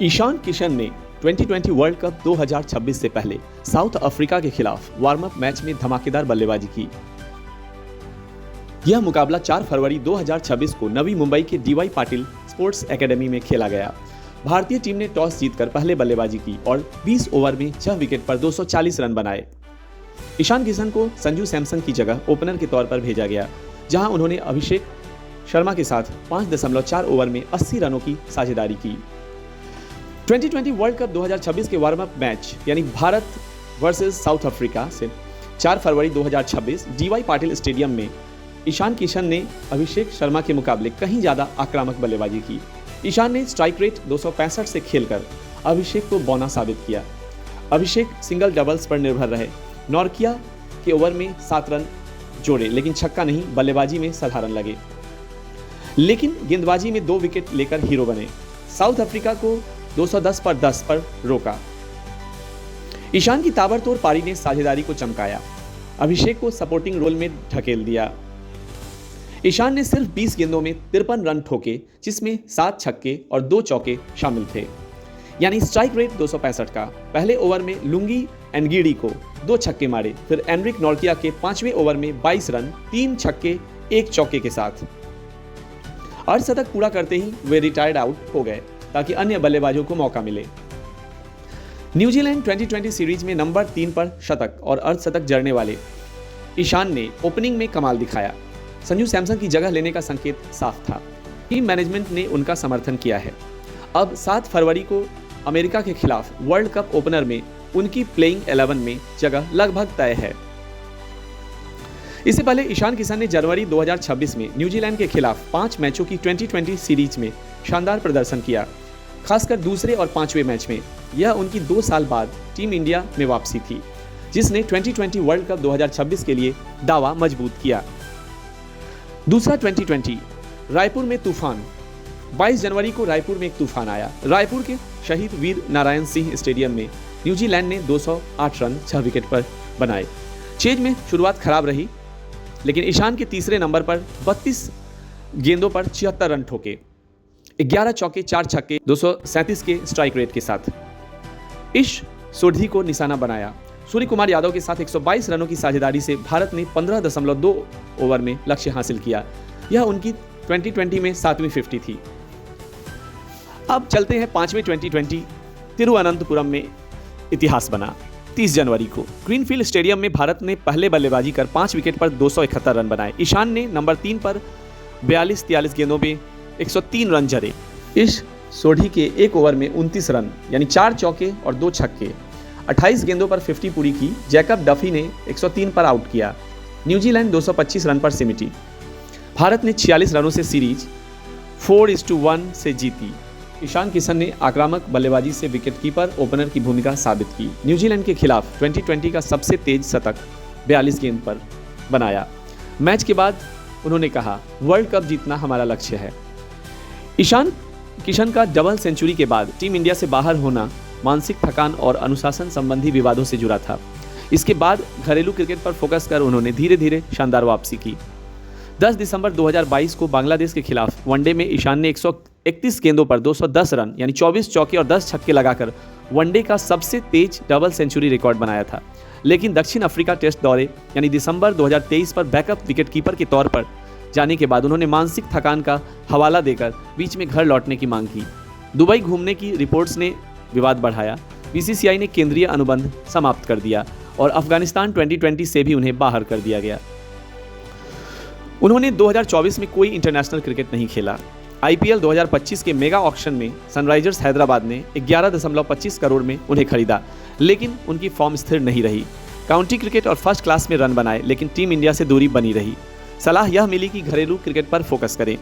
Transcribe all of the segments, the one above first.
ईशान किशन ने 2020 world cup 2026 से पहले साउथ अफ्रीका के खिलाफ वार्म अप मैच में धमाकेदार बल्लेबाजी की। यह मुकाबला 4 फरवरी 2026 को नवी मुंबई के डीवाई पाटिल स्पोर्ट्स एकेडमी में खेला गया। भारतीय टीम ने टॉस जीतकर पहले बल्लेबाजी की और 20 ओवर में 6 विकेट पर 240 रन बनाए। ईशान किशन को संजू सैमसन की जगह ओपनर के तौर पर भेजा गया, जहां उन्होंने अभिषेक शर्मा के साथ 5.4 ओवर में 80 रनों की साझेदारी की। 2020 वर्ल्ड कप 2026 के वार्म अप मैच यानी भारत वर्सेस साउथ अफ्रीका से 4 फरवरी 2026 डीवाई पाटिल स्टेडियम में ईशान किशन ने अभिषेक शर्मा के मुकाबले कहीं ज़्यादा आक्रामक बल्लेबाजी की। ईशान ने स्ट्राइक रेट 265 से खेलकर अभिषेक को बौना साबित किया। अभिषेक सिंगल डबल्स पर निर्भर रहे। नॉर्किया के ओवर में 7 रन जोड़े, लेकिन छक्का नहीं, बल्लेबाजी में साधारण लगे, लेकिन गेंदबाजी में 2 विकेट लेकर हीरो बने। साउथ अफ्रीका को 210 पर 10 पर रोका। ईशान की ताबड़तोड़ पारी ने साझेदारी को चमकाया, अभिषेक को सपोर्टिंग रोल में ढकेल दिया। ईशान ने सिर्फ 20 गेंदों में 53 रन ठोके, जिसमें 7 छक्के और 2 चौके शामिल थे, यानी स्ट्राइक रेट 265 का। पहले ओवर में लुंगी एनगिडी को 2 छक्के मारे, फिर एनरिक नॉर्किया के 5वें ओवर में 22 रन, 3 छक्के 1 चौके के साथ अर्धशतक पूरा करते ही वे रिटायर्ड आउट हो गए ताकि अन्य बल्लेबाजों को मौका मिले। न्यूजीलैंड 2020 सीरीज में नंबर 3 पर शतक और अर्धशतक जड़ने वाले ईशान ने ओपनिंग में कमाल दिखाया। संजू सैमसन की जगह लेने का संकेत साफ था। टीम मैनेजमेंट ने उनका समर्थन किया है। अब 7 फरवरी को अमेरिका के खिलाफ वर्ल्ड कप ओपनर में उनकी प्लेइंग 11 में जगह लगभग तय है। इससे पहले ईशान किशन ने जनवरी 2026 में न्यूजीलैंड के खिलाफ 5 मैचों की 2020 सीरीज में शानदार प्रदर्शन किया, खासकर दूसरे और 5वें मैच में। यह उनकी 2 साल बाद टीम इंडिया में वापसी थी, जिसने 2020 वर्ल्ड कप 2026 के लिए दावा मजबूत किया। दूसरा 2020 रायपुर में तूफान। 22 जनवरी को रायपुर में एक तूफान आया। रायपुर के शहीद वीर नारायण सिंह स्टेडियम में न्यूजीलैंड ने 208 रन 6 विकेट पर बनाए। चेज में शुरुआत खराब रही, लेकिन ईशान के तीसरे नंबर पर 32 गेंदों पर 76 रन ठोके, 11 चौके 4 छक्के 237 के स्ट्राइक रेट के साथ इश सोढ़ी को निशाना बनाया। सूर्य कुमार यादव के साथ 122 रनों की साझेदारी से भारत ने 15.2 ओवर में लक्ष्य हासिल किया। यह उनकी 2020 में 7वीं 50 थी। अब चलते हैं 5वें 2020 तिरुवनंतपुरम में इतिहास बना। 30 जनवरी को ग्रीनफील्ड स्टेडियम में भारत ने पहले बल्लेबाजी कर 5 विकेट पर 271 रन बनाए। ईशान ने नंबर 3 पर 42-43 गेंदों में 103 रन जड़े। इस सोढ़ी के 1 ओवर में 29 रन, यानी 4 चौके और 2 छक्के, 28 गेंदों पर 50 पूरी की। जैकब डफी ने 103 पर आउट किया। न्यूजीलैंड 225 रन पर सिमटी। भारत ने 46 रनों से सीरीज 4-1 से जीती। ईशान किशन ने आक्रामक बल्लेबाजी से विकेटकीपर ओपनर की भूमिका साबित की। न्यूजीलैंड के खिलाफ 2020 का सबसे तेज शतक 42 गेंद पर बनाया। मैच के बाद उन्होंने कहा, वर्ल्ड कप जीतना हमारा लक्ष्य है। ईशान किशन का डबल सेंचुरी के बाद टीम इंडिया से बाहर होना मानसिक थकान और अनुशासन संबंधी विवादों से जुड़ा था। इसके बाद घरेलू क्रिकेट पर फोकस कर उन्होंने धीरे धीरे शानदार वापसी की। 10 दिसंबर 2022 को बांग्लादेश के खिलाफ वनडे में ईशान ने 131 गेंदों पर 210 रन, यानी 24 चौके और 10 छक्के लगाकर वनडे का सबसे तेज डबल सेंचुरी रिकॉर्ड बनाया था। लेकिन दक्षिण अफ्रीका टेस्ट दौरे यानी दिसंबर 2023 पर बैकअप विकेटकीपर के तौर पर जाने के बाद उन्होंने मानसिक थकान का हवाला देकर बीच में घर लौटने की मांग की। दुबई घूमने की रिपोर्ट्स ने विवाद बढ़ाया। बीसीसीआई ने केंद्रीय अनुबंध समाप्त कर दिया और अफगानिस्तान 2020 से भी उन्हें बाहर कर दिया गया। उन्होंने 2024 में कोई इंटरनेशनल क्रिकेट नहीं खेला। आईपीएल 2025 के मेगा ऑक्शन में सनराइजर्स हैदराबाद ने 11.25 करोड़ में उन्हें खरीदा, लेकिन उनकी फॉर्म स्थिर नहीं रही। काउंटी क्रिकेट और फर्स्ट क्लास में रन बनाए, लेकिन टीम इंडिया से दूरी बनी रही। सलाह यह मिली कि घरेलू क्रिकेट पर फोकस करें।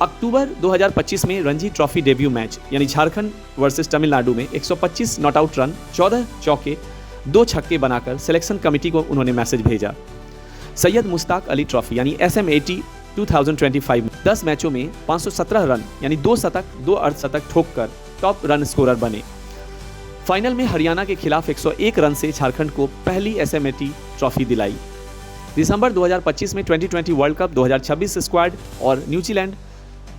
अक्टूबर 2025 में रणजी ट्रॉफी डेब्यू मैच यानी झारखंड वर्सेस तमिलनाडु में 125 नॉटआउट रन, 14 चौके, 2 छक्के बनाकर सिलेक्शन कमेटी को उन्होंने मैसेज भेजा। सैयद मुश्ताक अली ट्रॉफी यानी SMAT 2025 में 10 मैचों में 517 रन, यानी 2 शतक 2 अर्धशतक ठोककर टॉप रन स्कोरर बने। फाइनल में हरियाणा के खिलाफ 101 रन से झारखंड को पहली SMAT ट्रॉफी दिलाई। दिसंबर 2025 में 2020 वर्ल्ड कप 2026 स्क्वाड और न्यूजीलैंड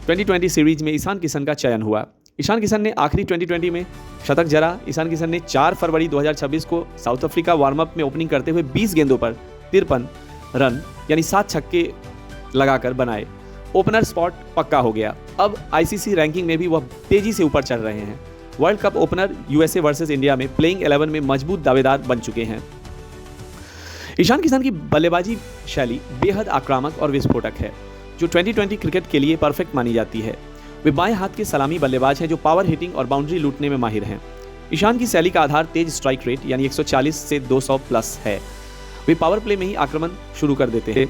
2020 सीरीज में ईशान किशन का चयन हुआ। ईशान किशन ने आखिरी 2020 में शतक जड़ा। ईशान किशन ने 4 फरवरी 2026 को साउथ अफ्रीका वार्म अप में ओपनिंग करते हुए 20 गेंदों पर 53 रन यानी 7 छक्के लगाकर बनाए। ओपनर स्पॉट पक्का हो गया। अब आईसीसी रैंकिंग में भी वह तेजी से ऊपर चढ़ रहे हैं। World cup opener USA versus India में प्लेइंग 11 में मजबूत दावेदार बन चुके हैं। ईशान किशन की बल्लेबाजी शैली बेहद आक्रामक और विस्फोटक है, जो 2020 क्रिकेट के लिए परफेक्ट मानी जाती है। वे बाएं हाथ के सलामी बल्लेबाज हैं जो पावर हिटिंग और बाउंड्री लूटने में माहिर हैं। ईशान की शैली का आधार तेज स्ट्राइक रेट यानी 140 से 200 प्लस है। वे पावर प्ले में ही आक्रमण शुरू कर देते हैं।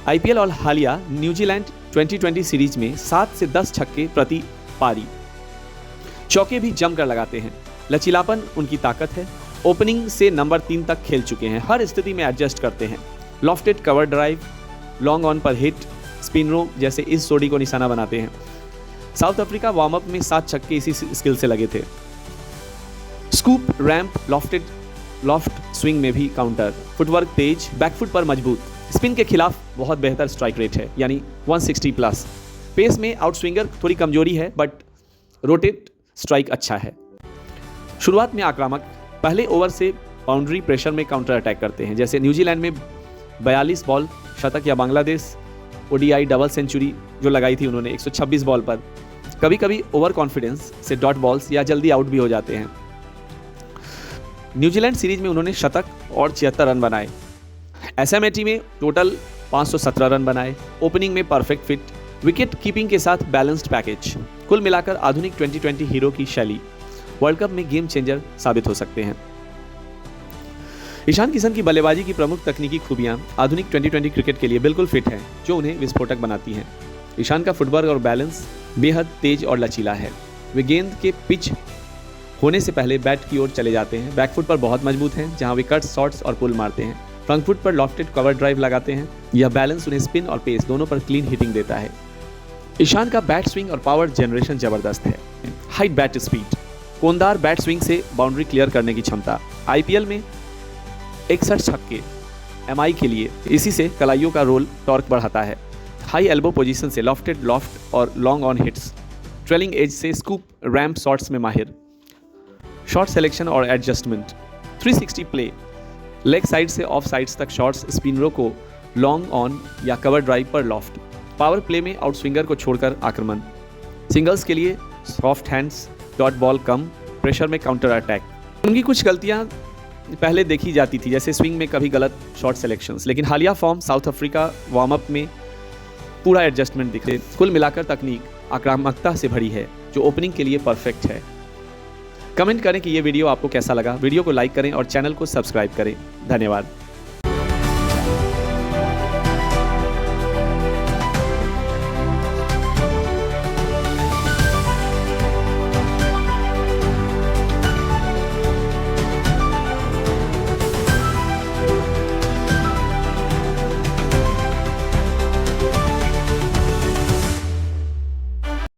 आईपीएल और हालिया न्यूजीलैंड 2020 सीरीज में 7 से 10 छक्के प्रति पारी, चौके भी जमकर लगाते हैं। लचीलापन उनकी ताकत है। ओपनिंग से नंबर 3 तक खेल चुके हैं। हर स्थिति में एडजस्ट करते हैं। Lofted cover drive, long on पर हिट, स्पिनरों जैसे इस जोड़ी को निशाना बनाते हैं। साउथ अफ्रीका वार्म अप में 7 छक्के इसी स्किल से लगे थे। स्कूप, रैंप, लॉफ्ट स्विंग में भी काउंटर, फुटवर्क तेज, बैकफुट पर मजबूत, स्पिन के खिलाफ बहुत बेहतर स्ट्राइक रेट है यानी 160 प्लस। पेस में आउट स्विंगर थोड़ी कमजोरी है बट रोटेट स्ट्राइक अच्छा है। शुरुआत में आक्रामक, पहले ओवर से बाउंड्री प्रेशर में काउंटर अटैक करते हैं, जैसे न्यूजीलैंड में 42 बॉल शतक या बांग्लादेश ओडीआई डबल सेंचुरी जो लगाई थी उन्होंने 126 बॉल पर। कभी कभी ओवर कॉन्फिडेंस से डॉट बॉल्स या जल्दी आउट भी हो जाते हैं। न्यूजीलैंड सीरीज में उन्होंने शतक और 76 रन बनाए। एसएमएटी में टोटल 517 रन बनाए। ओपनिंग में परफेक्ट फिट, विकेट कीपिंग के साथ बैलेंस्ड पैकेज। कुल मिलाकर आधुनिक 2020 हीरो की शैली वर्ल्ड कप में गेम चेंजर साबित हो सकते हैं। ईशान किशन की बल्लेबाजी की प्रमुख तकनीकी खूबियां आधुनिक 2020 क्रिकेट के लिए बिल्कुल फिट हैं, जो उन्हें विस्फोटक बनाती हैं। ईशान का फुटवर्क और बैलेंस बेहद तेज और लचीला है। वे गेंद के पिच होने से पहले बैट की ओर चले जाते हैं। बैकफुट पर बहुत मजबूत हैं, जहां वे कट, शॉट्स और पुल मारते हैं। फ्रंट फुट पर लॉफ्टेड कवर ड्राइव लगाते हैं। यह बैलेंस उन्हें स्पिन और पेस दोनों पर क्लीन हिटिंग देता है। ईशान का बैट स्विंग और पावर जनरेशन जबरदस्त है। हाइट बैट स्पीड, कोनदार बैट स्विंग से बाउंड्री क्लियर करने की क्षमता। आईपीएल में 61 छक्के एमआई के लिए, इसी से कलाइयों का रोल टॉर्क बढ़ाता है। हाई एल्बो पोजीशन से लॉफ्टेड लॉफ्ट और long on hits, trailing edge से स्कूप, रैम्प शॉट्स में माहिर। शॉट सिलेक्शन और एडजस्टमेंट, 360 प्ले, लेग साइड से ऑफ साइड्स तक शॉट्स, स्पिनरों को लॉन्ग ऑन या कवर ड्राइव पर लॉफ्ट। पावर प्ले में आउट स्विंगर को छोड़कर आक्रमण। सिंगल्स के लिए सॉफ्ट हैंड्स, डॉट बॉल कम, प्रेशर में काउंटर अटैक। उनकी कुछ गलतियां पहले देखी जाती थी, जैसे स्विंग में कभी गलत शॉट सिलेक्शंस, लेकिन हालिया form south Africa warm up में पूरा एडजस्टमेंट दिखे। कुल मिलाकर तकनीक आक्रामकता से भरी है, जो ओपनिंग के लिए परफेक्ट है। कमेंट करें कि ये वीडियो आपको कैसा लगा। वीडियो को लाइक करें और चैनल को सब्सक्राइब करें। धन्यवाद।